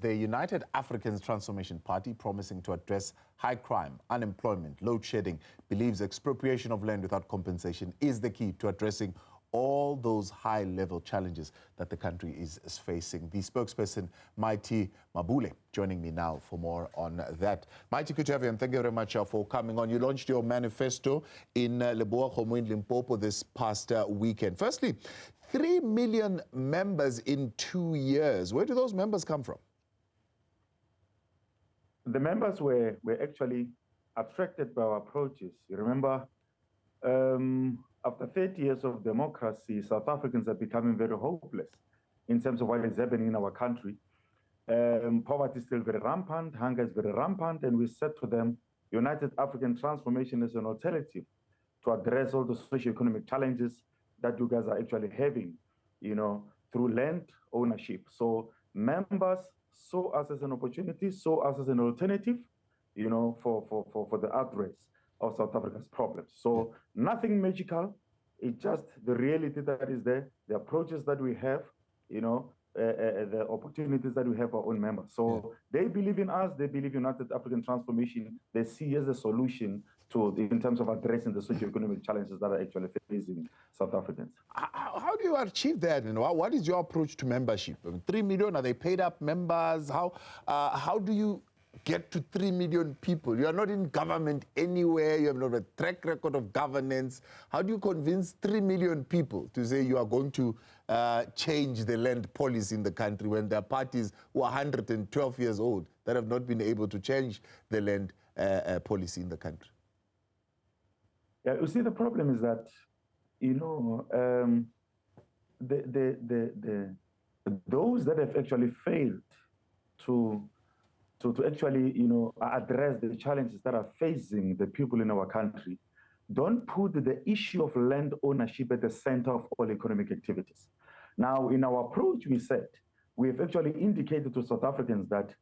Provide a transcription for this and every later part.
The United African Transformation Party, promising to address high crime, unemployment, load shedding, believes expropriation of land without compensation is the key to addressing all those high-level challenges that the country is facing. The spokesperson, Mighty Mabule, joining me now for more on that. Mighty, good to have you, and thank you very much for coming on. You launched your manifesto in Leboa in Limpopo this past weekend. Firstly, 3 million members in 2 years. Where do those members come from? The members were actually attracted by our approaches. You remember, after 30 years of democracy, South Africans are becoming very hopeless in terms of what is happening in our country. Poverty is still very rampant, hunger is very rampant, and we said to them, United African Transformation is an alternative to address all the socio-economic challenges that you guys are actually having, you know, through land ownership. So members saw us as an opportunity, saw us as an alternative, you know, for the address of South Africa's problems. So nothing magical, it's just the reality that is there, the approaches that we have, you know, the opportunities that we have for our own members. So they believe in us, they believe in United African Transformation, they see as a solution to in terms of addressing the socio-economic challenges that are actually facing South Africans. How do you achieve that? You know, what is your approach to membership? 3 million, are they paid up members? How do you get to 3 million people? You are not in government anywhere, you have not a track record of governance. How do you convince 3 million people to say you are going to change the land policy in the country when there are parties who are 112 years old that have not been able to change the land policy in the country? Yeah, you see, the problem is that, you know, those that have actually failed to actually, you know, address the challenges that are facing the people in our country don't put the issue of land ownership at the center of all economic activities. Now, in our approach, we said, we have actually indicated to South Africans that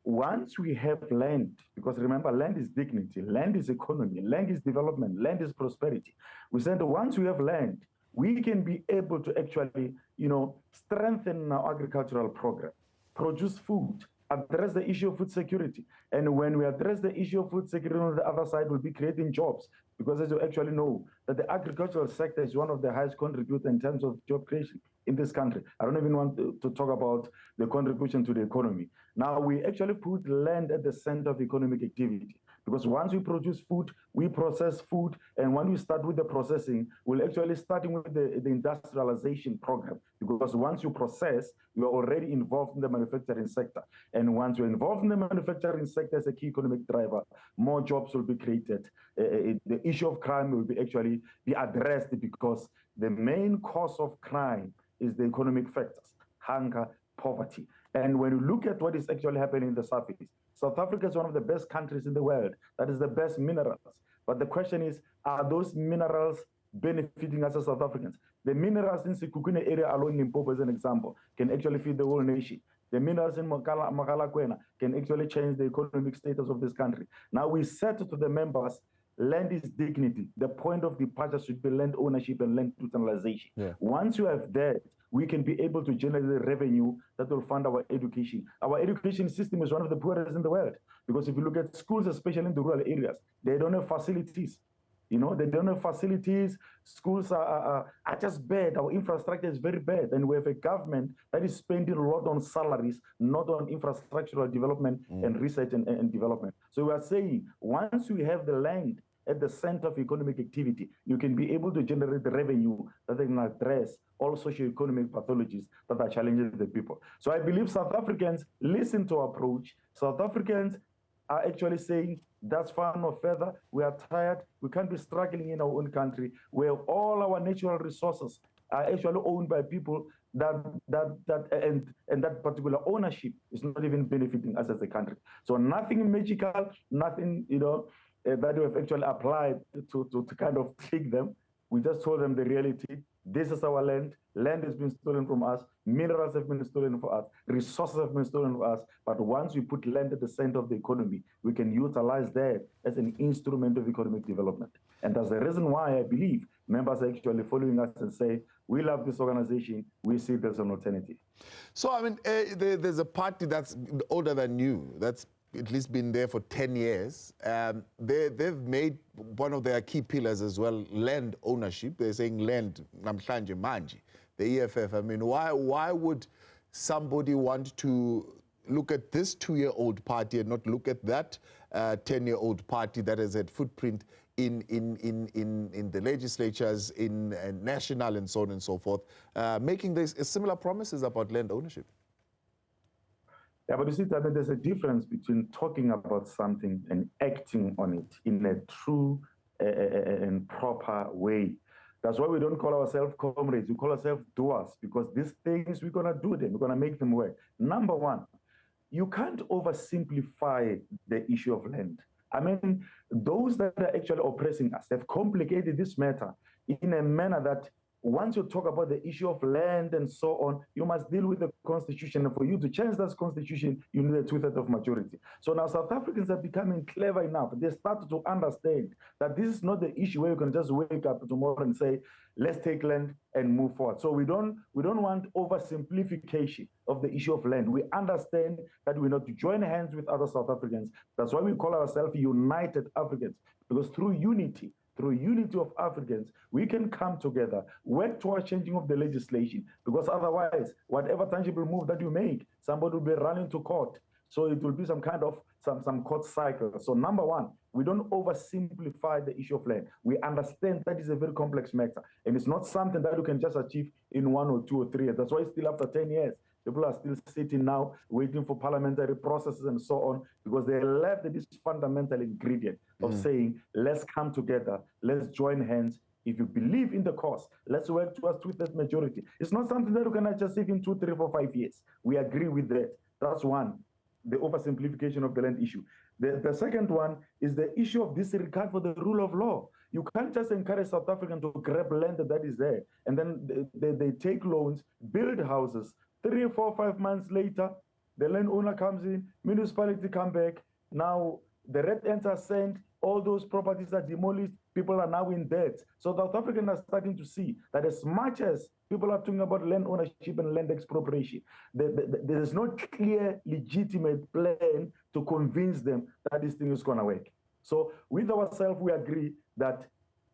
once we have land, because remember, land is dignity, land is economy, land is development, land is prosperity. We said that once we have land, we can be able to actually, you know, strengthen our agricultural program, produce food, address the issue of food security. And when we address the issue of food security, on the other side, we'll be creating jobs. Because as you actually know, that the agricultural sector is one of the highest contributors in terms of job creation in this country. I don't even want to talk about the contribution to the economy. Now, we actually put land at the center of economic activity. Because once we produce food, we process food, and when we start with the processing, we'll actually starting with the industrialization program. Because once you process, you are already involved in the manufacturing sector. And once you're involved in the manufacturing sector as a key economic driver, more jobs will be created. The issue of crime will be actually be addressed, because the main cause of crime is the economic factors, hunger, poverty. And when you look at what is actually happening in the surface, South Africa is one of the best countries in the world. That is the best minerals. But the question is, are those minerals benefiting us as South Africans? The minerals in Sekhukhune area alone in Limpopo, as an example, can actually feed the whole nation. The minerals in Mogalakwena can actually change the economic status of this country. Now, we said to the members, land is dignity. The point of departure should be land ownership and land utilization. Once you have that, we can be able to generate the revenue that will fund our education. Our education system is one of the poorest in the world, because if you look at schools, especially in the rural areas, they don't have facilities. You know, they don't have facilities. Schools are just bad. Our infrastructure is very bad. And we have a government that is spending a lot on salaries, not on infrastructural development and research and development. So we are saying, once we have the land at the center of economic activity, you can be able to generate the revenue that can address all socio-economic pathologies that are challenging the people. So I believe South Africans listen to our approach. South Africans are actually saying, that's far no further. We are tired. We can't be struggling in our own country where all our natural resources are actually owned by people and that particular ownership is not even benefiting us as a country. So nothing magical, nothing, you know, that we have actually applied to kind of trick them. We just told them the reality. This is our land. Land has been stolen from us. Minerals have been stolen from us. Resources have been stolen from us. But once we put land at the center of the economy, we can utilize that as an instrument of economic development. And that's the reason why I believe members are actually following us and say, we love this organization, we see there's an alternative. So, I mean, there's a party that's older than you, that's at least been there for 10 years. They've made one of their key pillars as well, land ownership. They're saying land, namhlanje manje, the EFF. I mean, why would somebody want to look at this 2-year-old party and not look at that 10-year-old party that has had footprint in the legislatures, in national and so on and so forth, making these similar promises about land ownership? Yeah, but you see, that there's a difference between talking about something and acting on it in a true and proper way. That's why we don't call ourselves comrades, we call ourselves doers, because these things, we're going to do them, we're going to make them work. Number one, you can't oversimplify the issue of land. I mean, those that are actually oppressing us have complicated this matter in a manner that once you talk about the issue of land and so on, you must deal with the constitution. And for you to change that constitution, you need a 2/3 of majority. So now South Africans are becoming clever enough. They start to understand that this is not the issue where you can just wake up tomorrow and say, let's take land and move forward. So we don't want oversimplification of the issue of land. We understand that we need to join hands with other South Africans. That's why we call ourselves United Africans, because through unity of Africans, we can come together, work towards changing of the legislation, because otherwise, whatever tangible move that you make, somebody will be running to court. So it will be some kind of some court cycle. So number one, we don't oversimplify the issue of land. We understand that is a very complex matter, and it's not something that you can just achieve in 1 or 2 or 3 years. That's why still after 10 years, people are still sitting now, waiting for parliamentary processes and so on, because they left this fundamental ingredient of saying, let's come together, let's join hands. If you believe in the cause, let's work towards 2/3 majority. It's not something that you can achieve in 2, 3, 4, 5 years. We agree with that. That's one, the oversimplification of the land issue. The second one is the issue of disregard for the rule of law. You can't just encourage South Africans to grab land that is there, and then they take loans, build houses. 3, 4, 5 months later, the landowner comes in, municipality come back. Now the red ants are sent, all those properties are demolished, people are now in debt. So South Africans are starting to see that as much as people are talking about land ownership and land expropriation, there is no clear, legitimate plan to convince them that this thing is going to work. So with ourselves, we agree that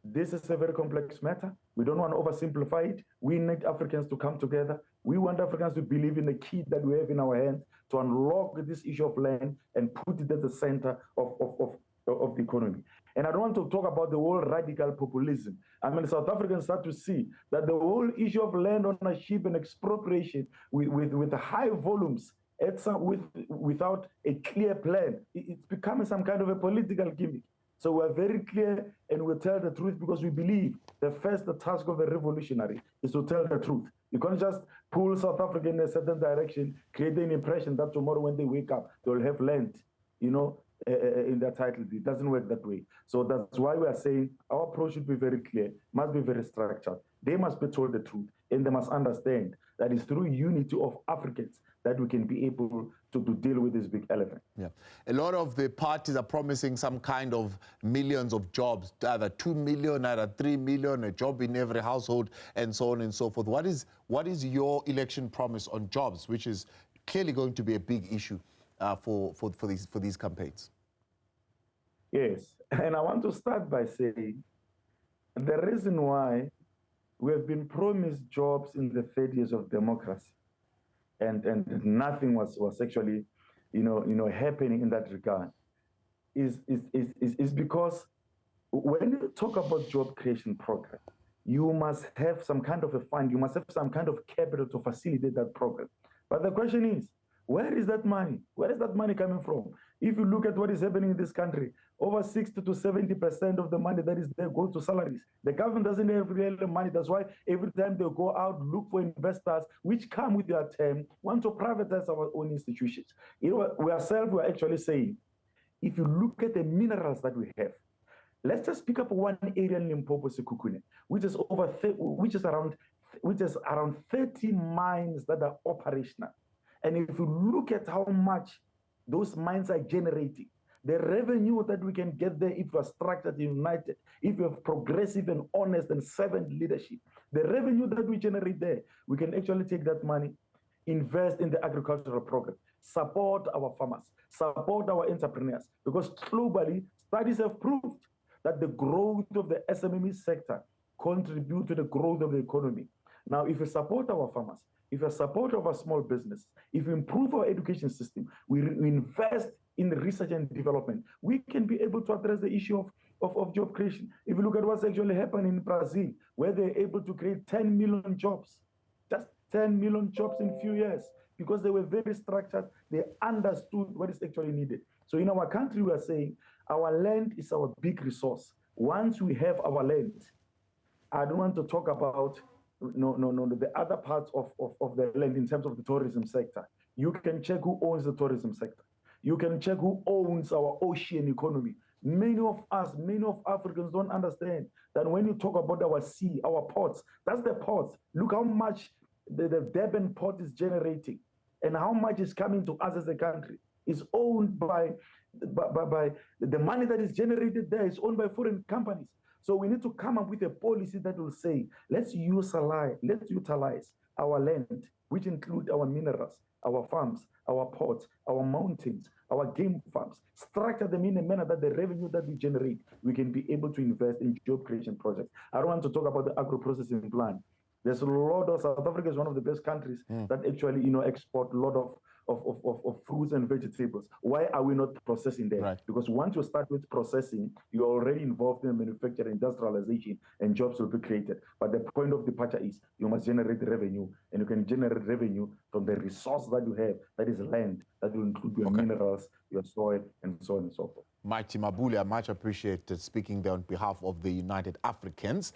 this is a very complex matter. We don't want to oversimplify it. We need Africans to come together. We want Africans to believe in the key that we have in our hands to unlock this issue of land and put it at the center of the economy. And I don't want to talk about the whole radical populism. I mean, South Africans start to see that the whole issue of land ownership and expropriation with high volumes, without a clear plan, it's becoming some kind of a political gimmick. So we're very clear and we tell the truth, because we believe the first task of a revolutionary is to tell the truth. You can't just pull South Africa in a certain direction, create an impression that tomorrow when they wake up, they'll have land, in their title. It doesn't work that way. So that's why we are saying our approach should be very clear, must be very structured. They must be told the truth, and they must understand that it's through unity of Africans that we can be able to deal with this big elephant. Yeah. A lot of the parties are promising some kind of millions of jobs, either 2 million, either 3 million, a job in every household, and so on and so forth. What is your election promise on jobs, which is clearly going to be a big issue for these campaigns? Yes, and I want to start by saying the reason why we have been promised jobs in the 30 years of democracy, and nothing was actually, happening in that regard, is because when you talk about job creation program, you must have some kind of a fund, you must have some kind of capital to facilitate that program. But the question is, where is that money? Where is that money coming from? If you look at what is happening in this country, over 60 to 70% of the money that is there goes to salaries. The government doesn't have real money. That's why every time they go out, look for investors, which come with their term, want to privatize our own institutions. We ourselves were actually saying, if you look at the minerals that we have, let's just pick up one area in Limpopo, Sekhukhune, which is around 30 mines that are operational. And if you look at how much those mines are generating, The revenue that we can get there if we are structured, united, if we have progressive and honest and servant leadership, the revenue that we generate there, we can actually take that money, invest in the agricultural program, support our farmers, support our entrepreneurs, because globally, studies have proved that the growth of the SMME sector contribute to the growth of the economy. Now, if we support our farmers, if we support our small business, if we improve our education system, we invest in research and development, we can be able to address the issue of job creation. If you look at what's actually happening in Brazil, where they're able to create 10 million jobs, just 10 million jobs in a few years, because they were very structured, they understood what is actually needed. So in our country, we are saying our land is our big resource. Once we have our land, I don't want to talk about the other parts of the land in terms of the tourism sector. You can check who owns the tourism sector. You can check who owns our ocean economy. Many of us, many of Africans don't understand that when you talk about our sea, our ports, that's the ports. Look how much the Durban port is generating and how much is coming to us as a country. It's owned by the money that is generated there is owned by foreign companies. So we need to come up with a policy that will say, let's utilize our land, which include our minerals, our farms, our ports, our mountains, our game farms, structure them in a manner that the revenue that we generate, we can be able to invest in job creation projects. I don't want to talk about the agro-processing plan. There's a lot of, South Africa is one of the best countries that actually, export a lot of fruits and vegetables. Why are we not processing them? Right. Because once you start with processing, you're already involved in manufacturing, industrialization, and jobs will be created. But the point of departure is you must generate revenue, and you can generate revenue from the resource that you have, that is land, that will include your minerals, your soil, and so on and so forth. Mighty Mabule, I much appreciate speaking there on behalf of the United Africans.